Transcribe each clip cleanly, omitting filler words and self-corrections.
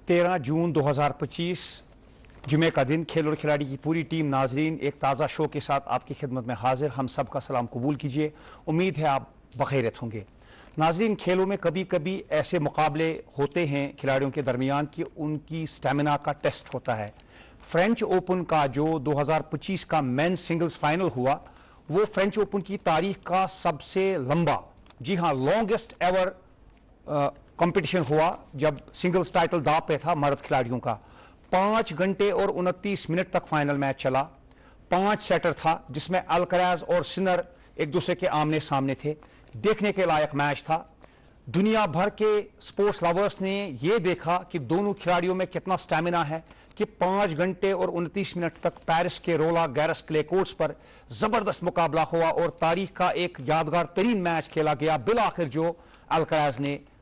13 जून 2025 जुमे का दिन खेल और खिलाड़ी की पूरी टीम नाजरीन एक ताज़ा शो के साथ आपकी खिदमत में हाजिर। हम सब का सलाम कबूल कीजिए। उम्मीद है आप बखैरियत होंगे। नाजरीन, खेलों में कभी कभी ऐसे मुकाबले होते हैं खिलाड़ियों के दरमियान कि उनकी स्टेमिना का टेस्ट होता है। फ्रेंच ओपन का जो 2025 का मेंस सिंगल्स फाइनल हुआ, वो फ्रेंच ओपन की तारीख का सबसे लंबा, जी हां, लॉन्गेस्ट एवर कंपटीशन हुआ जब सिंगल्स टाइटल दांव पे था मर्द खिलाड़ियों का। 5 घंटे और 29 मिनट तक फाइनल मैच चला। 5 सेटर था जिसमें अल्कराज और सिनर एक दूसरे के आमने सामने थे। देखने के लायक मैच था। दुनिया भर के स्पोर्ट्स लवर्स ने यह देखा कि दोनों खिलाड़ियों में कितना स्टैमिना है कि 5 घंटे और 29 मिनट तक पेरिस के रोला गैरस क्ले कोर्ट्स पर जबरदस्त मुकाबला हुआ और तारीख का एक यादगार तरीन मैच खेला गया। बिल आखिर जो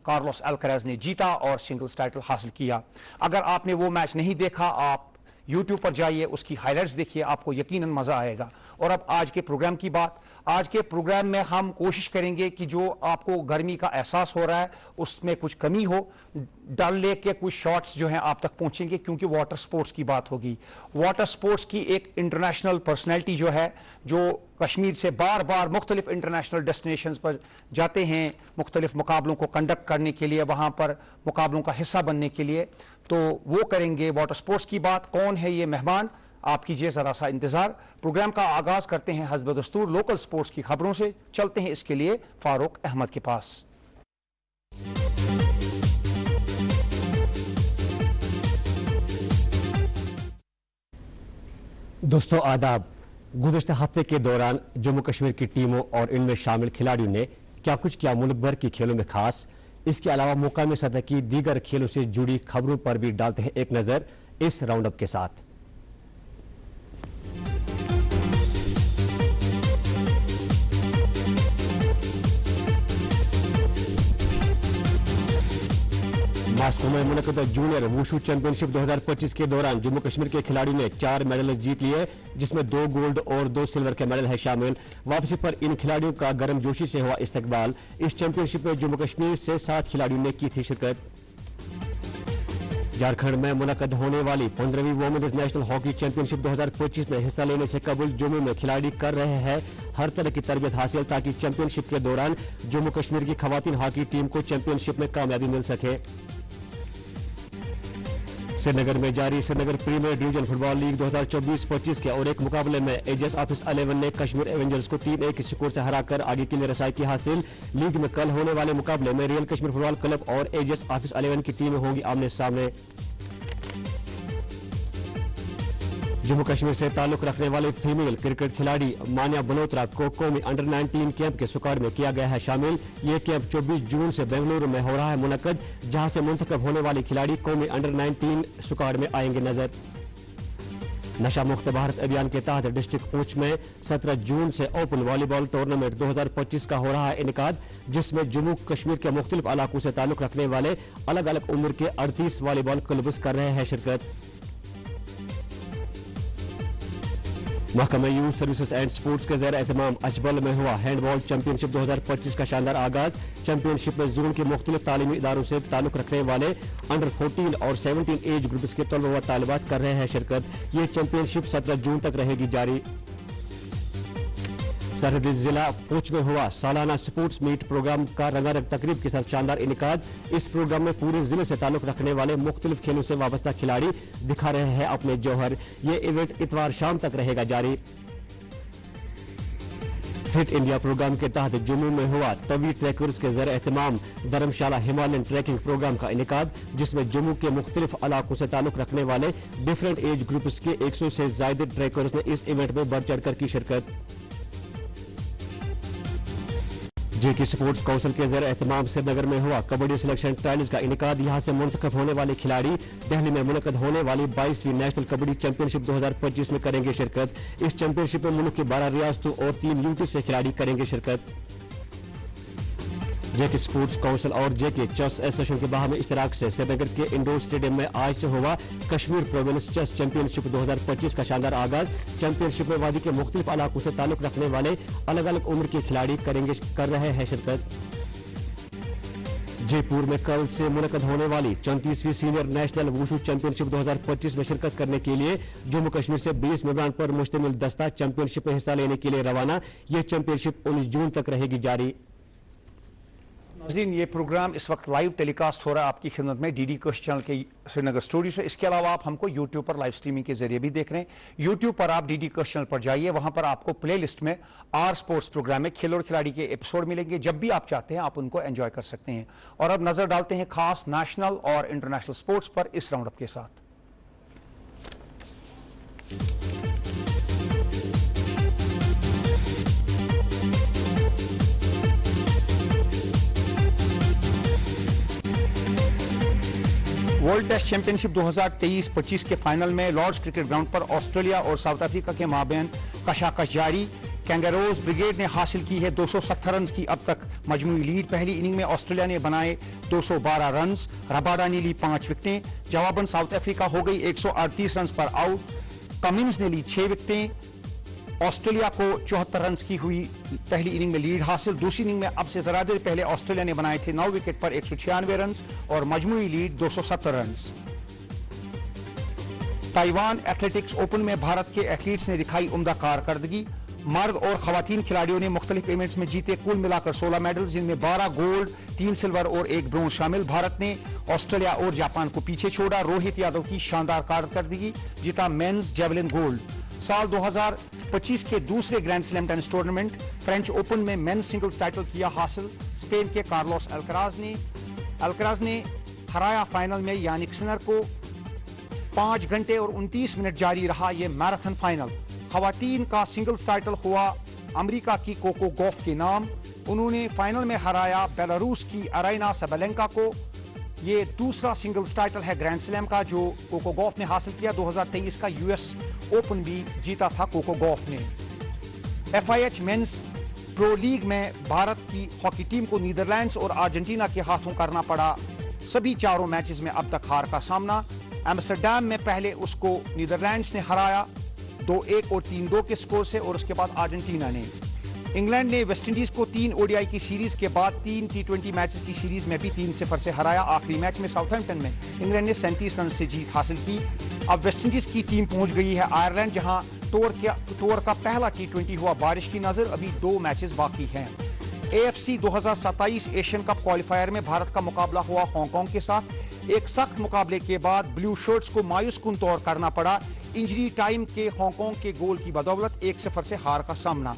कार्लोस अल्कराज ने जीता और सिंगल्स टाइटल हासिल किया। अगर आपने वो मैच नहीं देखा, आप YouTube पर जाइए, उसकी हाइलाइट्स देखिए, आपको यकीनन मजा आएगा। और अब आज के प्रोग्राम की बात। आज के प्रोग्राम में हम कोशिश करेंगे कि जो आपको गर्मी का एहसास हो रहा है उसमें कुछ कमी हो। डल लेक के कुछ शॉट्स जो हैं आप तक पहुंचेंगे क्योंकि वाटर स्पोर्ट्स की बात होगी। वाटर स्पोर्ट्स की एक इंटरनेशनल पर्सनैलिटी जो है, जो कश्मीर से बार बार मुख्तलिफ इंटरनेशनल डेस्टिनेशंस पर जाते हैं मुख्तलिफ मुकाबलों को कंडक्ट करने के लिए, वहां पर मुकाबलों का हिस्सा बनने के लिए, तो वो करेंगे वाटर स्पोर्ट्स की बात। कौन है ये मेहमान, आप कीजिए जरा सा इंतजार। प्रोग्राम का आगाज करते हैं हस्ब दस्तूर लोकल स्पोर्ट्स की खबरों से। चलते हैं इसके लिए फारूक अहमद के पास। दोस्तों आदाब। गुज़श्ता हफ्ते के दौरान जम्मू कश्मीर की टीमों और इनमें शामिल खिलाड़ियों ने क्या कुछ किया मुल्क भर के खेलों में खास। इसके अलावा मुकामी सतह की दीगर खेलों से जुड़ी खबरों पर भी डालते हैं एक नजर इस राउंड अप के साथ। मास्को में मुनक़िद जूनियर वुशु चैंपियनशिप 2025 के दौरान जम्मू कश्मीर के खिलाड़ियों ने 4 मेडल जीत लिए, जिसमें 2 गोल्ड और 2 सिल्वर के मेडल है शामिल। वापसी पर इन खिलाड़ियों का गर्मजोशी से हुआ इस्तकबाल। इस चैंपियनशिप में जम्मू कश्मीर से 7 खिलाड़ियों ने की थी शिरकत। झारखंड में मुनक़िद होने वाली 15वीं वुमेन्स नेशनल हॉकी चैंपियनशिप 2025 में हिस्सा लेने से कबल जम्मू में खिलाड़ी कर रहे हैं हर तरह की तरबियत हासिल ताकि चैंपियनशिप के दौरान जम्मू कश्मीर की खवातीन हॉकी टीम को चैंपियनशिप में कामयाबी मिल सके। श्रीनगर में जारी Srinagar premier division football league 2024-25 के और एक मुकाबले में एजेस ऑफिस 11 ने कश्मीर एवेंजर्स को 3-1 के स्कोर से हराकर आगे के लिए रसाई की हासिल। लीग में कल होने वाले मुकाबले में रियल कश्मीर फुटबॉल क्लब और एजेस ऑफिस 11 की टीमें होंगी आमने सामने। जम्मू कश्मीर से ताल्लुक रखने वाले फीमेल क्रिकेट खिलाड़ी मानिया बलोत्रा को कौमी अंडर 19 कैंप के स्क्वाड में किया गया है शामिल। यह कैंप 24 जून से बेंगलुरु में हो रहा है मुनक़िद, जहां से मुंतखब होने वाली खिलाड़ी कौमी अंडर 19 स्क्वाड में आएंगे नजर। नशा मुक्त भारत अभियान के तहत डिस्ट्रिक्ट पूंछ में 17 जून से ओपन वॉलीबॉल टूर्नामेंट 2025 का हो रहा है इनेकाद, जिसमें जम्मू कश्मीर के मुख्तलिफ इलाकों से ताल्लुक रखने वाले अलग अलग उम्र के 38 वॉलीबॉल क्लब्स कर रहे हैं शिरकत। महकमा यूथ सर्विसेज एंड स्पोर्ट्स के ज़ेर एहतमाम अजबल में हुआ हैंडबॉल चैंपियनशिप 2025 का शानदार आगाज। चैंपियनशिप में जोन के मुख्तलिफ तालीमी इदारों से ताल्लुक रखने वाले अंडर 14 और 17 एज ग्रुप्स के तलबा व तालिबात कर रहे हैं शिरकत। ये चैंपियनशिप 17 जून तक रहेगी जारी। सरहदी जिला पूंछ में हुआ सालाना स्पोर्ट्स मीट प्रोग्राम का रंगारंग तकरीब के साथ शानदार इनेकाद। इस प्रोग्राम में पूरे जिले से ताल्लुक रखने वाले मुख्तलिफ खेलों से वाबस्ता खिलाड़ी दिखा रहे हैं अपने जौहर। ये इवेंट इतवार शाम तक रहेगा जारी। फिट इंडिया प्रोग्राम के तहत जम्मू में हुआ तवी ट्रैकर्स के ज़र एहतमाम धर्मशाला हिमालयन ट्रैकिंग प्रोग्राम का इनेकाद, जिसमें जम्मू के मुख्तलिफ इलाकों से ताल्लुक रखने वाले डिफरेंट एज ग्रुप्स के 100 से ज्यादा ट्रैकर्स ने इस इवेंट में बढ़ चढ़कर की शिरकत। जेके स्पोर्ट्स काउंसिल के ज़र एहतमाम श्रीनगर में हुआ कबड्डी सिलेक्शन ट्रायल्स का इनेकाद। यहां से मुंतखब होने वाले खिलाड़ी दिल्ली में मुनक़िद होने वाली 22वीं नेशनल कबड्डी चैंपियनशिप 2025 में करेंगे शिरकत। इस चैंपियनशिप में मुल्क की 12 रियासतों और 3 यूटी से खिलाड़ी करेंगे शिरकत। जेके स्पोर्ट्स काउंसिल और जेके चेस एसोसिएशन के बाहमी इश्तराक से श्रीनगर के इंडोर स्टेडियम में आज से हुआ कश्मीर प्रोविंस चेस चैंपियनशिप 2025 का शानदार आगाज। चैंपियनशिप में वादी के मुख्तलिफ इलाकों से ताल्लुक रखने वाले अलग अलग उम्र के खिलाड़ी कर रहे हैं शिरकत। जयपुर में कल से मुनक्कद होने वाली 34वीं सीनियर नेशनल वुशु चैंपियनशिप 2025 में शिरकत करने के लिए जम्मू कश्मीर से 20 मेंबरान पर मुश्तमिल दस्ता चैंपियनशिप में हिस्सा लेने के लिए रवाना। यह चैंपियनशिप 19 जून तक रहेगी जारी। नाज़रीन, ये प्रोग्राम इस वक्त लाइव टेलीकास्ट हो रहा है आपकी खिदमत में डीडी कश चैनल के श्रीनगर स्टूडियो से। इसके अलावा आप हमको यूट्यूब पर लाइव स्ट्रीमिंग के जरिए भी देख रहे हैं। यूट्यूब पर आप डीडी कश चैनल पर जाइए, वहां पर आपको प्ले लिस्ट में आर स्पोर्ट्स प्रोग्राम में खेल और खिलाड़ी के एपिसोड मिलेंगे। जब भी आप चाहते हैं आप उनको एंजॉय कर सकते हैं। और अब नजर डालते हैं खास नेशनल और इंटरनेशनल स्पोर्ट्स पर इस राउंड अप के साथ। वर्ल्ड टेस्ट चैंपियनशिप 2023-25 के फाइनल में लॉर्ड्स क्रिकेट ग्राउंड पर ऑस्ट्रेलिया और साउथ अफ्रीका के माबैन कशाकश जारी। कैंगारोज ब्रिगेड ने हासिल की है 270 रन की अब तक मजमूई लीड। पहली इनिंग में ऑस्ट्रेलिया ने बनाए 212 रन, रबाडा ने ली 5 विकेटें। जवाबन साउथ अफ्रीका हो गई 138 रन पर आउट। कमिंस ने ली 6 विकेटें। ऑस्ट्रेलिया को 74 रन की हुई पहली इनिंग में लीड हासिल। दूसरी इनिंग में अब से जरा देर पहले ऑस्ट्रेलिया ने बनाए थे 9 विकेट पर 196 रन और मजमूई lead 270 run. Taiwan athletics open में भारत के एथलीट्स ने दिखाई उम्दा कारकर्दगी। मर्द और खवातीन खिलाड़ियों ने मुख्तलिफ इवेंट्स में जीते कुल मिलाकर 16 मेडल्स, जिनमें 12 गोल्ड, 3 सिल्वर और 1 ब्रोंज शामिल। भारत ने ऑस्ट्रेलिया और जापान को पीछे छोड़ा। रोहित यादव की शानदार कारकर्दगी, जीता मेंस जेवलिन गोल्ड। साल 2025 के दूसरे grand slam tennis tournament French open में मेंस सिंगल्स टाइटल किया हासिल स्पेन के कार्लोस अल्कराज ने हराया फाइनल में यानिक सिनर को। 5 घंटे और 29 मिनट जारी रहा यह मैराथन फाइनल। खवातीन का सिंगल्स टाइटल हुआ अमेरिका की कोको गॉफ के नाम। उन्होंने फाइनल में हराया बेलारूस की अराइना सबलेंका को। ये दूसरा सिंगल्स टाइटल है ग्रैंड स्लैम का जो कोको गॉफ ने हासिल किया। 2023 का यूएस ओपन भी जीता था कोको गॉफ ने। FIH मेंस प्रो लीग में भारत की हॉकी टीम को नीदरलैंड्स और अर्जेंटीना के हाथों करना पड़ा सभी चारों मैचेस में अब तक हार का सामना। एम्स्टरडैम में पहले उसको नीदरलैंड्स ने हराया 2-1 और 3-2 के स्कोर से, और उसके बाद अर्जेंटीना ने। इंग्लैंड ने वेस्टइंडीज को 3 ODI की सीरीज के बाद 3 T20 मैचेस की सीरीज में भी 3-0 से हराया। आखिरी मैच में साउथहैम्पटन में इंग्लैंड ने 37 रन से जीत हासिल की। अब वेस्टइंडीज की टीम पहुंच गई है आयरलैंड, जहां टूर का पहला T20 हुआ बारिश की नजर। अभी 2 मैचेस बाकी हैं। AFC 2027 एशियन कप क्वालिफायर में भारत का मुकाबला हुआ हांगकांग के साथ। एक सख्त मुकाबले के बाद ब्लू शर्ट्स को मायूस कुन तौर करना पड़ा इंजरी टाइम के हांगकांग के गोल की बदौलत। 1-0 से हार का सामना।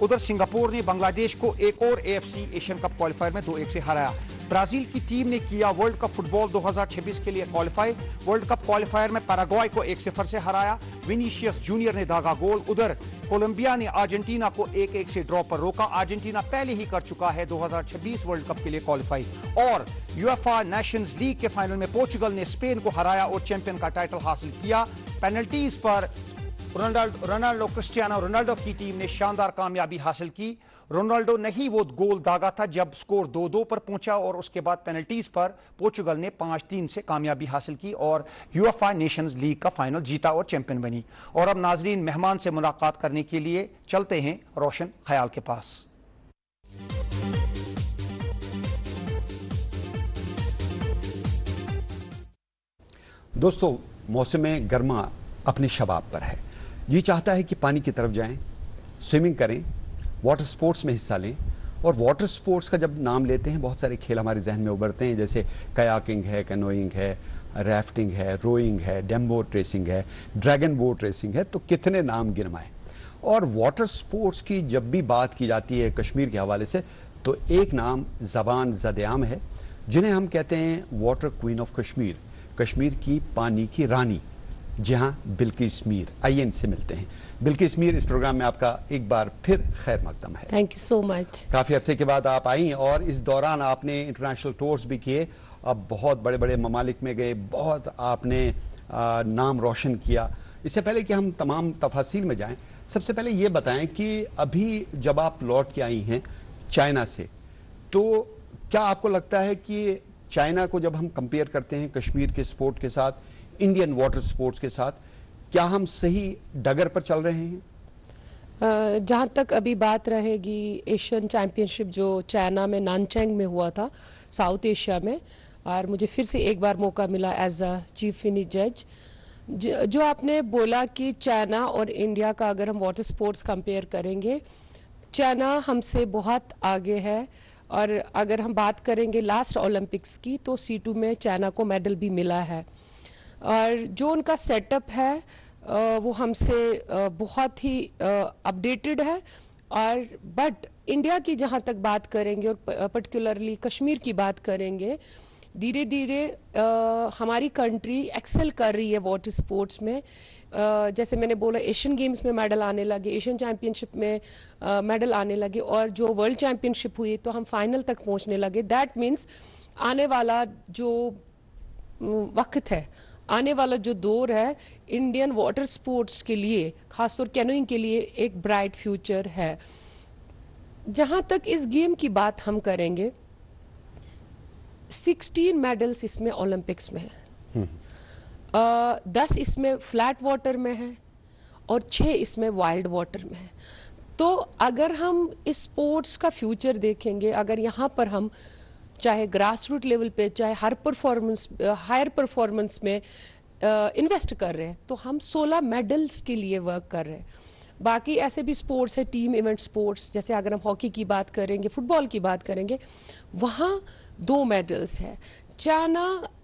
उधर सिंगापुर ने बांग्लादेश को एक और AFC एशियन कप क्वालिफायर में 2-1 से हराया। ब्राजील की टीम ने किया वर्ल्ड कप फुटबॉल 2026 के लिए क्वालिफाई। वर्ल्ड कप क्वालिफायर में पैराग्वाय को 1-0 से हराया। विनीशियस जूनियर ने दागा गोल। उधर कोलंबिया ने अर्जेंटीना को 1-1 से ड्रॉ पर रोका। अर्जेंटीना पहले ही कर चुका है 2026 वर्ल्ड कप के लिए क्वालिफाई। और यूएफए नेशंस लीग के फाइनल में पोर्चुगल ने स्पेन को हराया और चैंपियन का टाइटल हासिल किया। पेनल्टीज पर क्रिस्टियानो रोनाल्डो की टीम ने शानदार कामयाबी हासिल की। रोनाल्डो ने ही वो गोल दागा था जब स्कोर 2-2 पर पहुंचा, और उसके बाद पेनल्टीज पर पोर्चुगल ने 5-3 से कामयाबी हासिल की और यूएफए नेशंस लीग का फाइनल जीता और चैंपियन बनी। और अब नाजरीन, मेहमान से मुलाकात करने के लिए चलते हैं रोशन ख्याल के पास। दोस्तों, मौसम गर्मा अपने शबाब पर है। जी चाहता है कि पानी की तरफ जाएं, स्विमिंग करें, वाटर स्पोर्ट्स में हिस्सा लें। और वाटर स्पोर्ट्स का जब नाम लेते हैं बहुत सारे खेल हमारे जहन में उभरते हैं, जैसे कयाकिंग है, कैनोइंग है, राफ्टिंग है, रोइंग है, डैम बोट रेसिंग है, ड्रैगन बोट रेसिंग है, तो कितने नाम गिनवाएं। और वाटर स्पोर्ट्स की जब भी बात की जाती है कश्मीर के हवाले से, तो एक नाम ज़बान ज़द-ए-आम है, जिन्हें हम कहते हैं water queen of Kashmir, Kashmir की पानी की रानी। जी हां, बिल्किस मीर। आइए इनसे मिलते हैं। बिल्किस मीर, इस प्रोग्राम में आपका एक बार फिर खैर मकदम है। Thank you so much. काफी अरसे के बाद आप आई और इस दौरान आपने इंटरनेशनल टूर्स भी किए, अब बहुत बड़े बड़े ममालिक में गए, बहुत आपने नाम रोशन किया। इससे पहले कि हम तमाम तफासिल में जाएं, सबसे पहले ये बताएं कि अभी जब आप लौट के आई हैं चाइना से, तो क्या आपको लगता है कि चाइना को जब हम कंपेयर करते हैं कश्मीर के स्पोर्ट के साथ, इंडियन वाटर स्पोर्ट्स के साथ, क्या हम सही डगर पर चल रहे हैं? जहाँ तक अभी बात रहेगी एशियन चैंपियनशिप जो चाइना में नानचैंग में हुआ था साउथ एशिया में, और मुझे फिर से एक बार मौका मिला एज अ चीफ फिनिश जज। जो आपने बोला कि चाइना और इंडिया का अगर हम वाटर स्पोर्ट्स कंपेयर करेंगे, चाइना हमसे बहुत आगे है। और अगर हम बात करेंगे लास्ट ओलंपिक्स की तो C2 में चाइना को मेडल भी मिला है, और जो उनका सेटअप है वो हमसे बहुत ही अपडेटेड है। और बट इंडिया की जहां तक बात करेंगे और पर्टिकुलरली कश्मीर की बात करेंगे, धीरे धीरे हमारी कंट्री एक्सेल कर रही है वाटर स्पोर्ट्स में। जैसे मैंने बोला, एशियन गेम्स में मेडल आने लगे, एशियन चैंपियनशिप में मेडल आने लगे, और जो वर्ल्ड चैंपियनशिप हुई तो हम फाइनल तक पहुंचने लगे। दैट मीन्स आने वाला जो वक्त है, आने वाला जो दौर है, इंडियन वाटर स्पोर्ट्स के लिए, खासतौर कैनोइंग के लिए एक ब्राइट फ्यूचर है। जहां तक इस गेम की बात हम करेंगे, 16 मेडल्स इसमें ओलंपिक्स में है, 10 इसमें फ्लैट वाटर में है और 6 इसमें वाइल्ड वाटर में है। तो अगर हम इस स्पोर्ट्स का फ्यूचर देखेंगे, अगर यहाँ पर हम चाहे ग्रास रूट लेवल पे, चाहे हायर परफॉर्मेंस में इन्वेस्ट कर रहे हैं, तो हम 16 मेडल्स के लिए वर्क कर रहे हैं। बाकी ऐसे भी स्पोर्ट्स है, टीम इवेंट स्पोर्ट्स, जैसे अगर हम हॉकी की बात करेंगे, फुटबॉल की बात करेंगे, वहां 2 मेडल्स है। चाइना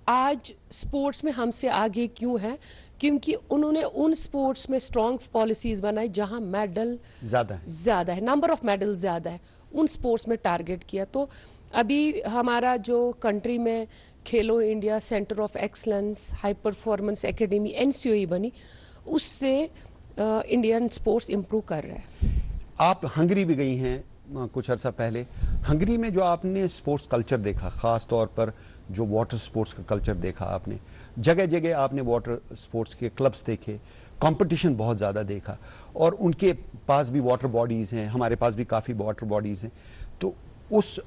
आज स्पोर्ट्स में हमसे आगे क्यों है? क्योंकि उन्होंने उन स्पोर्ट्स में स्ट्रॉन्ग पॉलिसीज बनाई जहां मेडल ज्यादा है, नंबर ऑफ मेडल ज्यादा है, उन स्पोर्ट्स में टारगेट किया। तो अभी हमारा जो कंट्री में खेलो India centre of excellence high performance academy NCOE बनी, उससे इंडियन स्पोर्ट्स इंप्रूव कर रहा है। आप हंगरी भी गई हैं कुछ अर्सा पहले। हंगरी में जो आपने स्पोर्ट्स कल्चर देखा, खास तौर पर जो वाटर स्पोर्ट्स का कल्चर देखा आपने, जगह जगह आपने वाटर स्पोर्ट्स के क्लब्स देखे, कंपटीशन बहुत ज़्यादा देखा, और उनके पास भी वाटर बॉडीज़ हैं, हमारे पास भी काफ़ी वाटर बॉडीज़ हैं। तो उस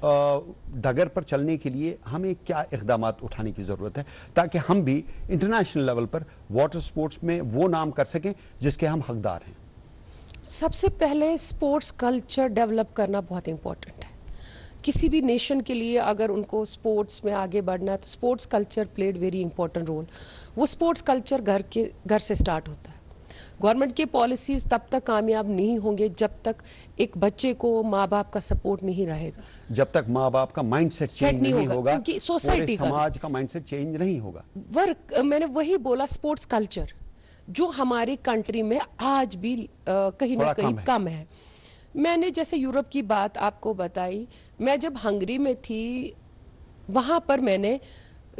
डगर पर चलने के लिए हमें क्या इक़दामात उठाने की ज़रूरत है ताकि हम भी इंटरनेशनल लेवल पर वाटर स्पोर्ट्स में वो नाम कर सकें जिसके हम हकदार हैं? सबसे पहले स्पोर्ट्स कल्चर डेवलप करना बहुत इंपॉर्टेंट है। किसी भी नेशन के लिए अगर उनको स्पोर्ट्स में आगे बढ़ना है तो sports culture played very important role. वो स्पोर्ट्स कल्चर घर से स्टार्ट होता है। गवर्नमेंट की पॉलिसीज तब तक कामयाब नहीं होंगे जब तक एक बच्चे को माँ बाप का सपोर्ट नहीं रहेगा, जब तक माँ बाप का माइंडसेट चेंज नहीं होगा, क्योंकि सोसाइटी का, समाज का माइंडसेट चेंज नहीं होगा। मैंने वही बोला, स्पोर्ट्स कल्चर जो हमारी कंट्री में आज भी कहीं ना कहीं कम है। मैंने जैसे यूरोप की बात आपको बताई, मैं जब हंगरी में थी वहां पर मैंने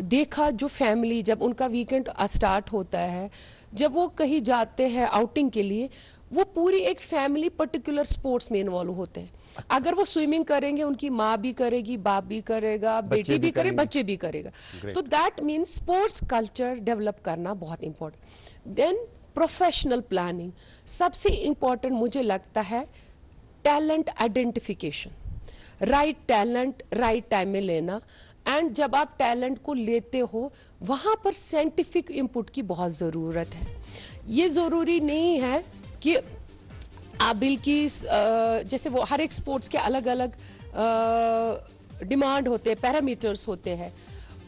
देखा जो फैमिली जब उनका वीकेंड स्टार्ट होता है, जब वो कहीं जाते हैं आउटिंग के लिए, वो पूरी एक फैमिली पर्टिकुलर स्पोर्ट्स में इन्वॉल्व होते हैं। अगर वो स्विमिंग करेंगे, उनकी माँ भी करेगी, बाप भी करेगा, बेटी भी करे, बच्चे भी करेगा। तो that means sports culture develop करना बहुत इंपॉर्टेंट। देन प्रोफेशनल प्लानिंग, सबसे इंपॉर्टेंट मुझे लगता है talent identification, right talent right time में लेना। एंड जब आप टैलेंट को लेते हो वहां पर साइंटिफिक इनपुट की बहुत जरूरत है। ये जरूरी नहीं है कि आप बल्कि जैसे वो हर एक स्पोर्ट्स के अलग अलग डिमांड होते हैं, पैरामीटर्स होते हैं,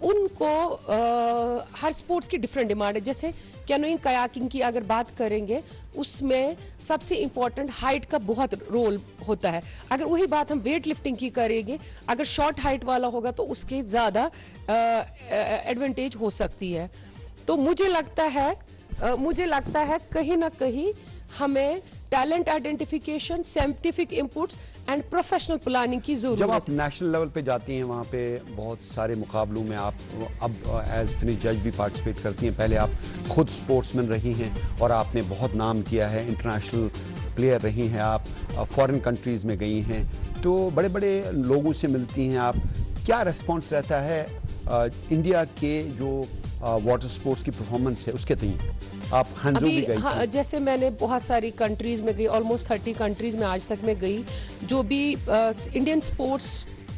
उनको हर स्पोर्ट्स की डिफरेंट डिमांड है। जैसे कैनोइंग कयाकिंग की अगर बात करेंगे, उसमें सबसे इंपॉर्टेंट हाइट का बहुत रोल होता है। अगर वही बात हम वेट लिफ्टिंग की करेंगे, अगर शॉर्ट हाइट वाला होगा तो उसके ज्यादा एडवांटेज हो सकती है। तो मुझे लगता है कहीं ना कहीं हमें talent identification, scientific inputs and professional planning की जरूरत है। जब आप नेशनल लेवल पे जाती हैं, वहाँ पे बहुत सारे मुकाबलों में आप अब एज फिनिश जज भी पार्टिसिपेट करती हैं। पहले आप खुद स्पोर्ट्समैन रही हैं और आपने बहुत नाम किया है, इंटरनेशनल प्लेयर रही हैं, आप फॉरेन कंट्रीज में गई हैं, तो बड़े बड़े लोगों से मिलती हैं आप। क्या रिस्पॉन्स रहता है इंडिया के जो वाटर स्पोर्ट्स की परफॉर्मेंस है उसके तय? आप हंजो भी गई? हाँ, जैसे मैंने बहुत सारी कंट्रीज में गई, ऑलमोस्ट 30 कंट्रीज में आज तक में गई। जो भी इंडियन स्पोर्ट्स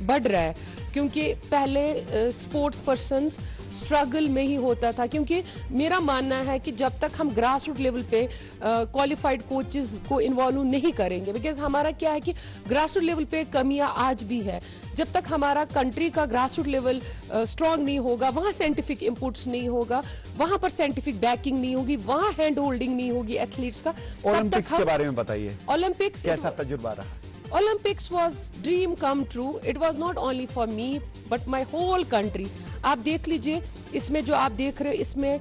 बढ़ रहा है, क्योंकि पहले स्पोर्ट्स पर्सन्स स्ट्रगल में ही होता था, क्योंकि मेरा मानना है कि जब तक हम ग्रास रूट लेवल पे क्वालिफाइड कोचेस को इन्वॉल्व नहीं करेंगे, बिकॉज हमारा क्या है कि ग्रास रूट लेवल पे कमियां आज भी है, जब तक हमारा कंट्री का ग्रास रूट लेवल स्ट्रांग नहीं होगा, वहां साइंटिफिक इनपुट्स नहीं होगा, वहां पर साइंटिफिक बैकिंग नहीं होगी, वहां हैंड होल्डिंग नहीं होगी एथलीट्स का, ओलंपिक्स के बारे में बताइए, ओलंपिक्स कैसा तजुर्बा रहा? Olympics was dream come true. It was not only for me but my whole country. आप देख लीजिए, इसमें जो आप देख रहे हो, इसमें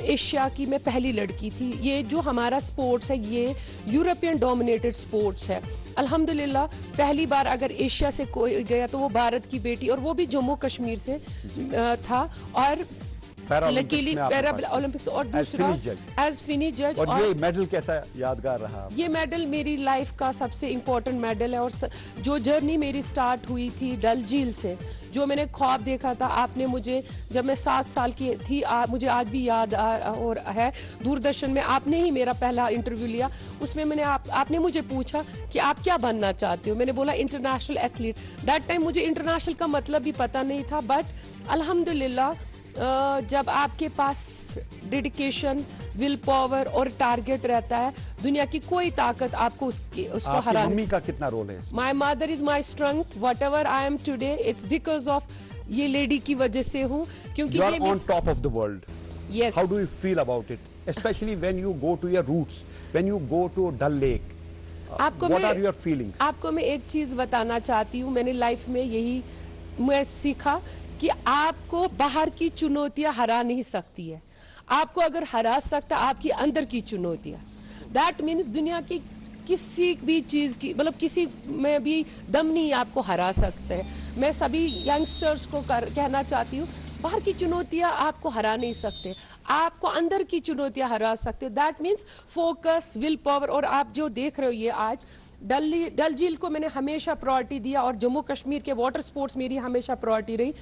एशिया की मैं पहली लड़की थी। ये जो हमारा स्पोर्ट्स है, ये यूरोपियन डोमिनेटेड स्पोर्ट्स है। अल्हम्दुलिल्लाह पहली बार अगर एशिया से कोई गया तो वो भारत की बेटी, और वो भी जम्मू कश्मीर से था, और लकीली पैरा ओलंपिक्स, और दूसरा एज फिनिश जज। और ये मेडल कैसा यादगार रहा? ये मेडल मेरी लाइफ का सबसे इम्पोर्टेंट मेडल है, और जो जर्नी मेरी स्टार्ट हुई थी डल झील से, जो मैंने ख्वाब देखा था, आपने मुझे जब मैं 7 साल की थी, मुझे आज भी याद और है, दूरदर्शन में आपने ही मेरा पहला इंटरव्यू लिया, उसमें मैंने आपने मुझे पूछा कि आप क्या बनना चाहते हो, मैंने बोला इंटरनेशनल एथलीट। दैट टाइम मुझे इंटरनेशनल का मतलब भी पता नहीं था, बट अल्हम्दुलिल्लाह जब आपके पास डेडिकेशन, विल पावर और टारगेट रहता है, दुनिया की कोई ताकत आपको उसको हरा नहीं। मम्मी का कितना रोल है? My mother is my strength, whatever I am today it's because of ये लेडी की वजह से हूँ, क्योंकि you are on top of the world. Yes. How do you feel about it, specially when you go to your roots, when you go to Dal lake? What are your feelings? आपको मैं एक चीज बताना चाहती हूँ, मैंने लाइफ में यही मैं सीखा कि आपको बाहर की चुनौतियां हरा नहीं सकती है, आपको अगर हरा सकता आपकी अंदर की चुनौतियां। दैट मीन्स दुनिया की किसी भी चीज की, मतलब किसी में भी दम नहीं आपको हरा सकते हैं। मैं सभी यंगस्टर्स को कहना चाहती हूँ, बाहर की चुनौतियां आपको हरा नहीं सकते, आपको अंदर की चुनौतियां हरा सकते हो। That means focus, will power. और आप जो देख रहे हो ये आज डल झील को मैंने हमेशा प्रायोरिटी दिया, और जम्मू कश्मीर के वाटर स्पोर्ट्स मेरी हमेशा प्रायोरिटी रही।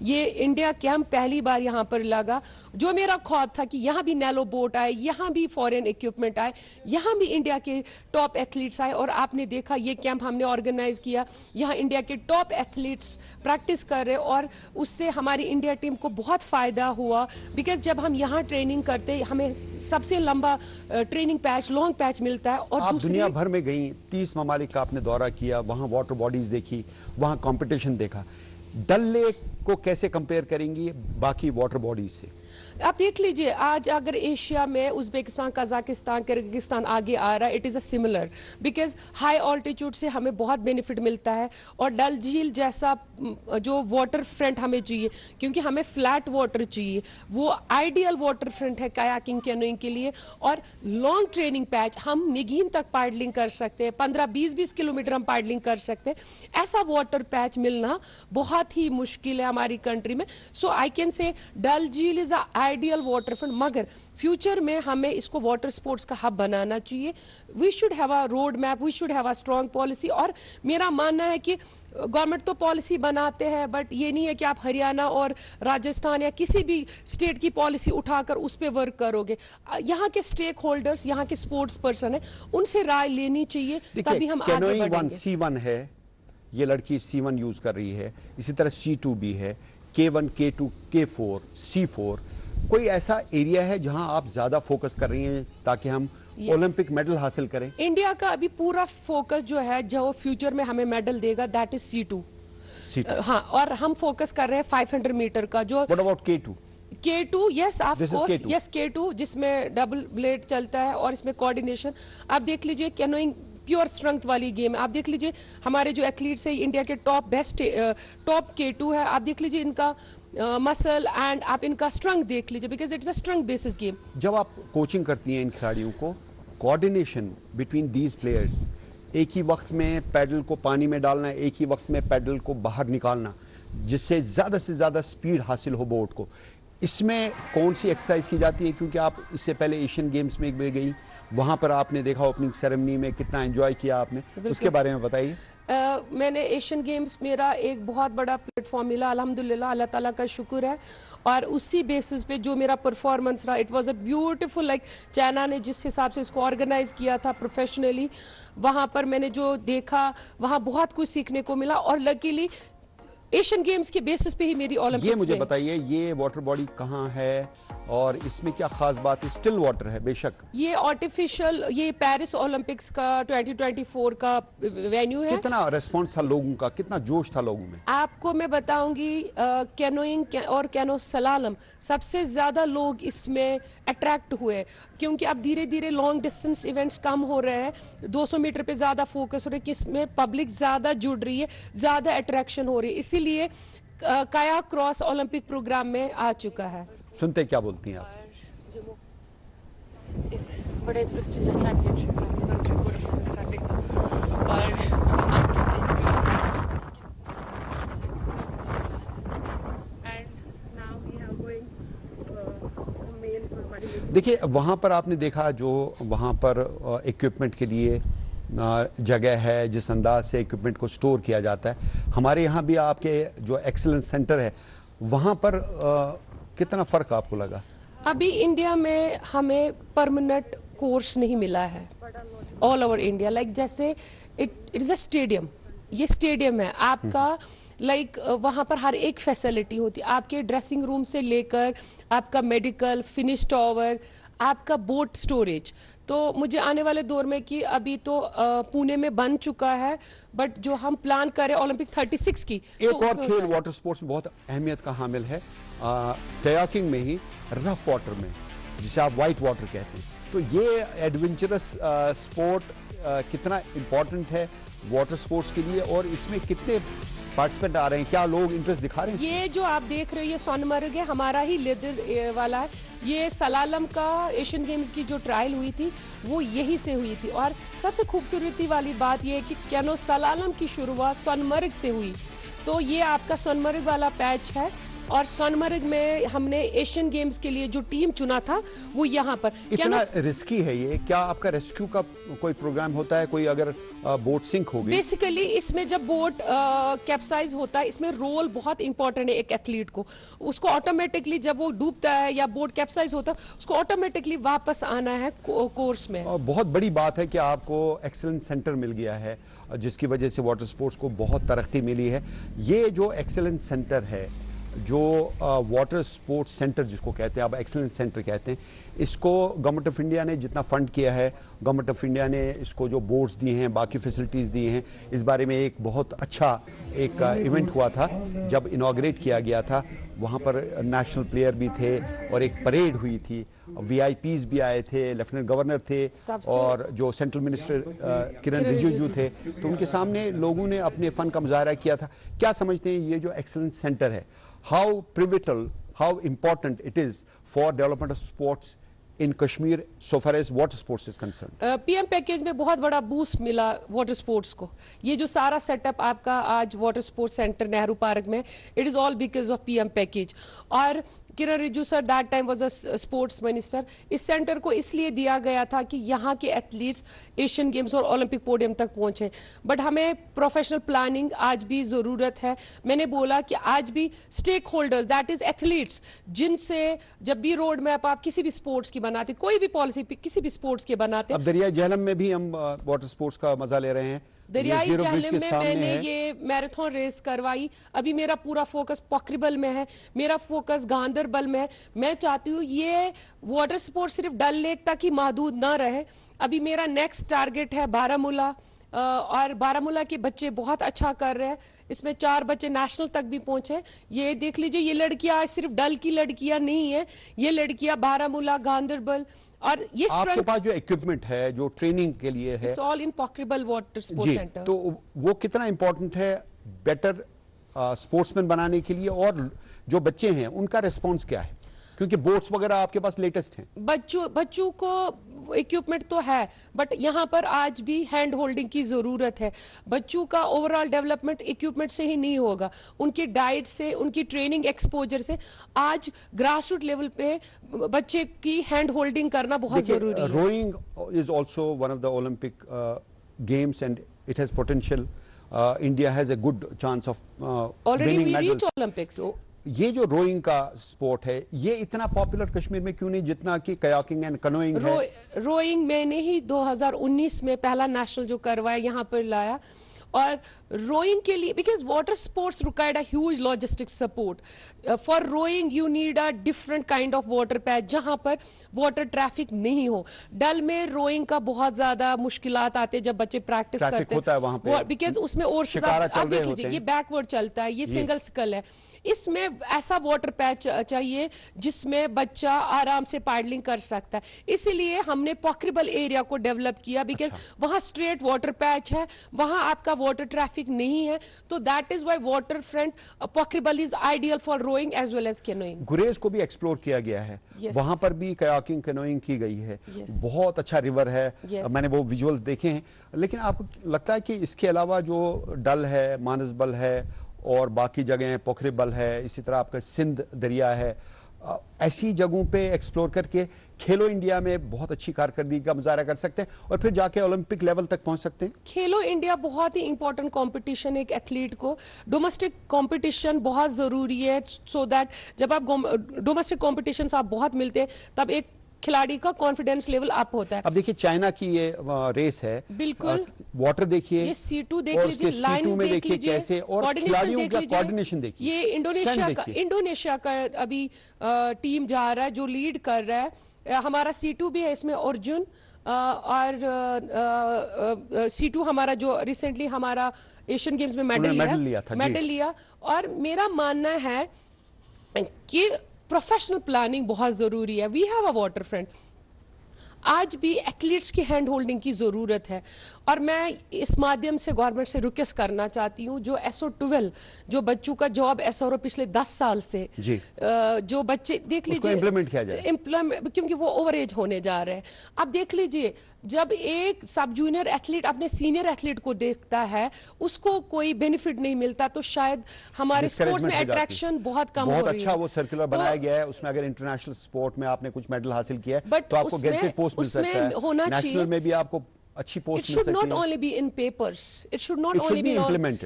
ये इंडिया कैंप पहली बार यहाँ पर लगा, जो मेरा ख्वाब था कि यहाँ भी नैलो बोट आए, यहाँ भी फॉरेन इक्विपमेंट आए, यहाँ भी इंडिया के टॉप एथलीट्स आए। और आपने देखा ये कैंप हमने ऑर्गेनाइज किया, यहाँ इंडिया के टॉप एथलीट्स प्रैक्टिस कर रहे, और उससे हमारी इंडिया टीम को बहुत फायदा हुआ, बिकॉज जब हम यहाँ ट्रेनिंग करते हमें सबसे लंबा ट्रेनिंग पैच, लॉन्ग पैच मिलता है। और आप दुनिया भर में गई, 30 ममालिक का आपने दौरा किया, वहां वाटर बॉडीज देखी, वहां कंपटीशन देखा, डल लेक को कैसे कंपेयर करेंगी बाकी वाटर बॉडीज से? आप देख लीजिए, आज अगर एशिया में उज्बेकिस्तान, कजाकिस्तान, किर्गिस्तान आगे आ रहा है, it is a similar, because high altitude से हमें बहुत बेनिफिट मिलता है। और डल झील जैसा जो वाटर फ्रंट हमें चाहिए, क्योंकि हमें फ्लैट वाटर चाहिए, वो आइडियल वाटर फ्रंट है कायाकिंग, कैनोइंग के लिए। और लॉन्ग ट्रेनिंग पैच, हम निगीन तक पैडलिंग कर सकते हैं, 15-20 किलोमीटर हम पैडलिंग कर सकते हैं। ऐसा वाटर पैच मिलना बहुत ही मुश्किल है हमारी कंट्री में। सो आई कैन से डल झील is a ideal water front, मगर फ्यूचर में हमें इसको वाटर स्पोर्ट्स का हब बनाना चाहिए। We should have a road map, we should have a strong policy. और मेरा मानना है कि गवर्नमेंट तो पॉलिसी बनाते हैं, बट ये नहीं है कि आप हरियाणा और राजस्थान या किसी भी स्टेट की पॉलिसी उठाकर उस पर वर्क करोगे। यहाँ के स्टेक होल्डर्स, यहाँ के स्पोर्ट्स पर्सन है, उनसे राय लेनी चाहिए, तभी हम आगे बढ़ेंगे। C1 है, ये लड़की C1 यूज कर रही है, इसी तरह C2 भी है, K1, K2, K4, C4। कोई ऐसा एरिया है जहां आप ज्यादा फोकस कर रही हैं ताकि हम ओलंपिक मेडल हासिल करें? इंडिया का अभी पूरा फोकस जो है, जो फ्यूचर में हमें मेडल देगा, दैट इज C2। हाँ, और हम फोकस कर रहे हैं 500 मीटर का। जो what about K2? K2, yes of course, yes K2, जिसमें डबल ब्लेड चलता है और इसमें कोऑर्डिनेशन। आप देख लीजिए, कैनोइंग प्योर स्ट्रेंथ वाली गेम है। आप देख लीजिए हमारे जो एथलीट्स है, इंडिया के टॉप बेस्ट टॉप K2 है। आप देख लीजिए इनका मसल एंड आप इनका स्ट्रेंथ देख लीजिए, because it's a strength basis game. जब आप कोचिंग करती हैं इन खिलाड़ियों को, कोऑर्डिनेशन बिटवीन दीज प्लेयर्स, एक ही वक्त में पैडल को पानी में डालना, एक ही वक्त में पैडल को बाहर निकालना, जिससे से ज्यादा स्पीड हासिल हो बोट को, इसमें कौन सी एक्सरसाइज की जाती है? क्योंकि आप इससे पहले एशियन गेम्स में भी गई, वहां पर आपने देखा ओपनिंग सेरेमनी में कितना एंजॉय किया आपने, उसके बारे में बताइए। मैंने एशियन गेम्स, मेरा एक बहुत बड़ा प्लेटफॉर्म मिला, अल्हम्दुलिल्लाह, अल्लाह ताला का शुक्र है। और उसी बेसिस पे जो मेरा परफॉर्मेंस रहा, it was a beautiful, like China ने जिस हिसाब से इसको ऑर्गेनाइज किया था प्रोफेशनली, वहां पर मैंने जो देखा, वहां बहुत कुछ सीखने को मिला। और लकीली एशियन गेम्स के बेसिस पे ही मेरी ये ओलंपिक्स मुझे में बताइए, ये वाटर बॉडी कहाँ है और इसमें क्या खास बात है? स्टिल वाटर है बेशक, ये आर्टिफिशियल, ये पेरिस ओलंपिक्स का 2024 का वेन्यू है। कितना रेस्पॉन्स था लोगों का, कितना जोश था लोगों में? आपको मैं बताऊंगी, कैनोइंग और कैनो सलालम सबसे ज्यादा लोग इसमें अट्रैक्ट हुए, क्योंकि अब धीरे धीरे लॉन्ग डिस्टेंस इवेंट्स कम हो रहे हैं, 200 मीटर पे ज्यादा फोकस हो रहा है, किसमें पब्लिक ज्यादा जुड़ रही है, ज्यादा अट्रैक्शन हो रही है, इसीलिए काया क्रॉस ओलंपिक प्रोग्राम में आ चुका है। सुनते क्या बोलती हैं आप? इस बड़े प्रेस्टिजियस चैंपियनशिप में अपनी कंट्री को रिप्रेजेंट करने का, और आप लोग देख रहे हैं, and now we are going male for body. देखिए, वहां पर आपने देखा जो वहां पर इक्विपमेंट के लिए जगह है, जिस अंदाज से इक्विपमेंट को स्टोर किया जाता है, हमारे यहाँ भी आपके जो एक्सीलेंस सेंटर है वहां पर कितना फर्क आपको लगा? अभी इंडिया में हमें परमानेंट कोर्स नहीं मिला है ऑल ओवर इंडिया, लाइक जैसे इट इज अ स्टेडियम, ये स्टेडियम है आपका, लाइक वहां पर हर एक फैसिलिटी होती है, आपके ड्रेसिंग रूम से लेकर आपका मेडिकल, फिनिश टॉवर, आपका बोट स्टोरेज। तो मुझे आने वाले दौर में कि अभी तो पुणे में बन चुका है, बट जो हम प्लान करें ओलंपिक 36 की, एक तो और खेल वाटर स्पोर्ट्स में बहुत अहमियत का हामिल है, कयाकिंग में ही, रफ वाटर में, जिसे आप वाइट वाटर कहते हैं। तो ये एडवेंचरस स्पोर्ट कितना इंपॉर्टेंट है वाटर स्पोर्ट्स के लिए, और इसमें कितने पार्टिसिपेंट आ रहे हैं, क्या लोग इंटरेस्ट दिखा रहे हैं? ये जो आप देख रहे हो ये सोनमर्ग है, हमारा ही लेदर वाला है। ये सलालम का एशियन गेम्स की जो ट्रायल हुई थी वो यही से हुई थी, और सबसे खूबसूरती वाली बात ये है कि कैनो सलालम की शुरुआत सोनमर्ग से हुई। तो ये आपका सोनमर्ग वाला पैच है, और सोनमर्ग में हमने एशियन गेम्स के लिए जो टीम चुना था वो यहाँ पर। इतना रिस्की है ये, क्या आपका रेस्क्यू का कोई प्रोग्राम होता है? कोई अगर बोट सिंक हो गई? बेसिकली इसमें जब बोट कैप्साइज होता है, इसमें रोल बहुत इंपॉर्टेंट है एक एथलीट को, उसको ऑटोमेटिकली जब वो डूबता है या बोट कैप्साइज होता है उसको ऑटोमेटिकली वापस आना है कोर्स में। बहुत बड़ी बात है कि आपको एक्सीलेंस सेंटर मिल गया है, जिसकी वजह से वाटर स्पोर्ट्स को बहुत तरक्की मिली है। ये जो एक्सीलेंस सेंटर है, जो वाटर स्पोर्ट्स सेंटर जिसको कहते हैं, आप एक्सीलेंस सेंटर कहते हैं, इसको गवर्नमेंट ऑफ इंडिया ने जितना फंड किया है, गवर्नमेंट ऑफ इंडिया ने इसको जो बोर्ड्स दिए हैं, बाकी फैसिलिटीज दी हैं, इस बारे में एक बहुत अच्छा एक इवेंट हुआ था जब इनॉग्रेट किया गया था। वहाँ पर नेशनल प्लेयर भी थे और एक परेड हुई थी, वीआईपीज भी आए थे, लेफ्टिनेंट गवर्नर थे और जो सेंट्रल मिनिस्टर किरण रिजिजू थे, तो उनके सामने लोगों ने अपने फन का मुजाहरा किया था। क्या समझते हैं ये जो एक्सीलेंस सेंटर है, how pivotal, how important it is for development of sports in Kashmir so far as water sports is concern? PM package में बहुत बड़ा बूस्ट मिला वाटर स्पोर्ट्स को। ये जो सारा सेटअप आपका आज water sports centre Nehru park में, it is all because of PM package. और Kiren Rijiju sir that time was a sports minister. इस सेंटर को इसलिए दिया गया था कि यहाँ के एथलीट्स एशियन गेम्स और ओलंपिक पोडियम तक पहुंचे, बट हमें प्रोफेशनल प्लानिंग आज भी जरूरत है। मैंने बोला कि आज भी stakeholders, that is athletes, जिनसे जब भी रोड मैप आप किसी भी स्पोर्ट्स की बनाते, कोई भी पॉलिसी किसी भी स्पोर्ट्स की बनाते। अब दरिया झेलम में भी हम वाटर स्पोर्ट्स का मजा ले रहे हैं। दरियाई झेलम में मैंने ये मैराथन रेस करवाई। अभी मेरा पूरा फोकस पोखरिबल में है, मेरा फोकस गांधरबल में है। मैं चाहती हूँ ये वाटर स्पोर्ट सिर्फ डल लेक तक ही महदूद ना रहे। अभी मेरा नेक्स्ट टारगेट है बारामूला, और बारामूला के बच्चे बहुत अच्छा कर रहे हैं। इसमें 4 बच्चे नेशनल तक भी पहुंचे। ये देख लीजिए, ये लड़कियां सिर्फ डल की लड़कियां नहीं है, ये लड़कियां बारामूला, गांधरबल, और ये आपके पास जो इक्विपमेंट है जो ट्रेनिंग के लिए है, इट्स ऑल इन पोखरिबल वाटर स्पोर्ट्स सेंटर। तो वो कितना इंपॉर्टेंट है बेटर स्पोर्ट्समैन बनाने के लिए, और जो बच्चे हैं उनका रिस्पॉन्स क्या है? क्योंकि बोट्स वगैरह आपके पास लेटेस्ट हैं। बच्चों को इक्विपमेंट तो है, बट यहाँ पर आज भी हैंड होल्डिंग की जरूरत है। बच्चों का ओवरऑल डेवलपमेंट इक्विपमेंट से ही नहीं होगा, उनकी डाइट से, उनकी ट्रेनिंग एक्सपोजर से। आज ग्रास रूट लेवल पे बच्चे की हैंड होल्डिंग करना बहुत जरूरी है। Rowing is also one of the Olympic games and it has potential. India has a good chance of already we reach Olympics. ये जो रोइंग का स्पोर्ट है, ये इतना पॉपुलर कश्मीर में क्यों नहीं जितना कि कयाकिंग एंड कनोइंग है? रोइंग मैंने ही 2019 में पहला नेशनल जो करवाया यहाँ पर लाया, اور روئنگ کے لیے because water sports required a huge logistic support for rowing you need a different kind of water patch جہاں پر واٹر ٹریفک نہیں ہو. ڈل میں روئنگ کا بہت زیادہ مشکلات آتے ہیں جب بچے پریکٹس کرتے ہیں بیکاز اس میں اور آپ دیکھ لیجیے یہ بیک ورڈ چلتا ہے, یہ سنگل سکل ہے. اس میں ایسا واٹر پیچ چاہیے جس میں بچہ آرام سے پیڈلنگ کر سکتا ہے. اسی لیے ہم نے پاکریبل ایریا کو ڈیولپ کیا بیکاز وہاں اسٹریٹ واٹر پیچ ہے, وہاں آپ کا واٹر ٹریفک نہیں ہے. تو that is why water front پاکریبل is ideal for rowing as well as canoeing. گریز کو بھی ایکسپلور کیا گیا ہے, وہاں پر بھی کیاکنگ کینوئنگ کی گئی ہے. بہت اچھا ریور ہے, میں نے وہ ویژولز دیکھے ہیں. لیکن آپ کو لگتا ہے کہ اس کے علاوہ جو ڈل ہے, مانسبل ہے اور باقی جگہیں پوکھریبل ہے, اسی طرح آپ کا سندھ دریا ہے, ایسی جگہوں پہ ایکسپلور کر کے کھیلو انڈیا میں بہت اچھی کارکردگی کا مظاہرہ کر سکتے ہیں اور پھر جا کے اولمپک لیول تک پہنچ سکتے ہیں؟ کھیلو انڈیا بہت ہی امپورٹنٹ کمپٹیشن, ایک ایتھلیٹ کو ڈومیسٹک کمپٹیشن بہت ضروری ہے سو دیٹ جب آپ ڈومیسٹک کمپٹیشن آپ بہت ملتے ہیں تب ایک کھلاڑی کا کانفیڈنس لیول اپ ہوتا ہے. اب دیکھیے چائنا کی یہ ریس ہے, بالکل واٹر دیکھیے, یہ C2 دیکھ لیجیے, لائنز دیکھ لیجیے, کیسے اور کھلاڑیوں کا کوارڈینیشن دیکھیے. یہ انڈونیشیا کا ابھی ٹیم جا رہا ہے جو لیڈ کر رہا ہے. ہمارا C2 بھی ہے اس میں ارجن, اور C2 ہمارا جو ریسنٹلی ہمارا ایشین گیمز میں میڈل لیا. اور میرا ماننا ہے کہ پروفیشنل پلاننگ بہت ضروری ہے. We have a water front. آج بھی ایتھلیٹس کی ہینڈ ہولڈنگ کی ضرورت ہے اور میں اس مادھیم سے گورنمنٹ سے ریکویسٹ کرنا چاہتی ہوں جو SO12 جو بچوں کا جاب SRO پچھلے 10 سال سے جو بچے دیکھ لیجیے امپلیمنٹ کیا جائے کیونکہ وہ اوور ایج ہونے جا رہے ہیں. اب دیکھ لیجیے جب ایک سب جونیئر ایتھلیٹ اپنے سینئر ایتھلیٹ کو دیکھتا ہے اس کو کوئی بینیفٹ نہیں ملتا تو شاید ہمارے اسپورٹس میں اٹریکشن بہت کم ہو رہی ہے. بہت اچھا وہ سرکولر بنایا گیا ہے, اس میں اگر انٹرنیشنل سپورٹ میں آپ نے کچھ میڈل حاصل کیا ہے تو آپ کو گیزٹڈ پوسٹ مل سکتا ہے, نیشنل میں بھی آپ کو اچھی پوسٹ مل سکتی ہے. It should not only be in papers. It should not only be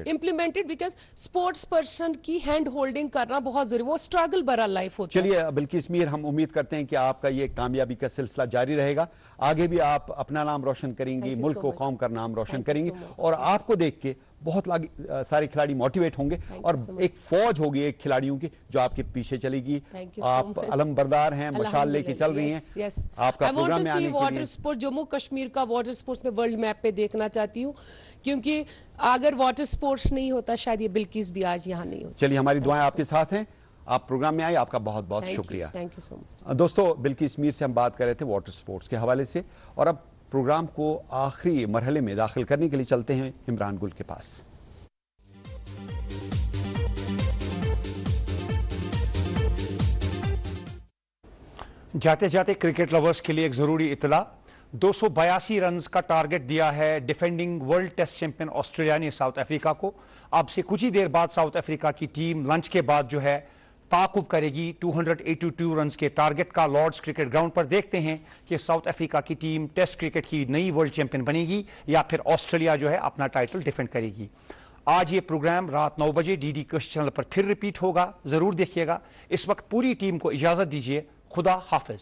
implemented because sports person کی ہینڈ ہولڈنگ کرنا بہت ضروری, وہ اسٹرگل برا لائف ہوتا ہے. چلیے بلقیس میر, ہم امید کرتے ہیں کہ آپ کا یہ کامیابی کا سلسلہ جاری رہے گا, آگے بھی آپ اپنا نام روشن کریں گی, ملک و قوم کا نام روشن کریں گی, اور آپ کو دیکھ کے بہت سارے کھلاڑی موٹیویٹ ہوں گے اور ایک فوج ہوگی ایک کھلاڑیوں کی جو آپ کے پیچھے چلے گی. آپ علم بردار ہیں, مشعل لے کے چل رہی ہیں. آپ کا پروگرام میں آنے کے لیے واٹر سپورٹ جموں کشمیر کا واٹر سپورٹس میں ورلڈ میپ پہ دیکھنا چاہتی ہوں کیونکہ اگر واٹر سپورٹس نہیں ہوتا شاید یہ بلقیس بھی آج یہاں نہیں ہوتی. چلیے ہماری دعائیں آپ کے ساتھ ہیں, آپ پروگرام میں آئے, آپ کا بہت بہت شکریہ. تھینک یو سو مچ. دوستو, بلقیس میر سے ہم بات کر رہے تھے واٹر سپورٹس کے حوالے سے, اور اب پروگرام کو آخری مرحلے میں داخل کرنے کے لیے چلتے ہیں عمران گل کے پاس. جاتے جاتے کرکٹ لورز کے لیے ایک ضروری اطلاع. 282 رنز کا ٹارگٹ دیا ہے defending world test champion Australia نے ساؤتھ افریقہ کو. اب سے کچھ ہی دیر بعد ساؤتھ افریقہ کی ٹیم لنچ کے بعد جو ہے تعاقب کرے گی 282 رنز کے ٹارگٹ کا لارڈز کرکٹ گراؤنڈ پر. دیکھتے ہیں کہ ساؤتھ افریقہ کی ٹیم ٹیسٹ کرکٹ کی نئی ورلڈ چیمپئن بنے گی یا پھر آسٹریلیا جو ہے اپنا ٹائٹل ڈیفینڈ کرے گی. آج یہ پروگرام رات 9 بجے DD کش چینل پر پھر ریپیٹ ہوگا, ضرور دیکھیے گا. اس وقت پوری ٹیم کو اجازت دیجیے, خدا حافظ.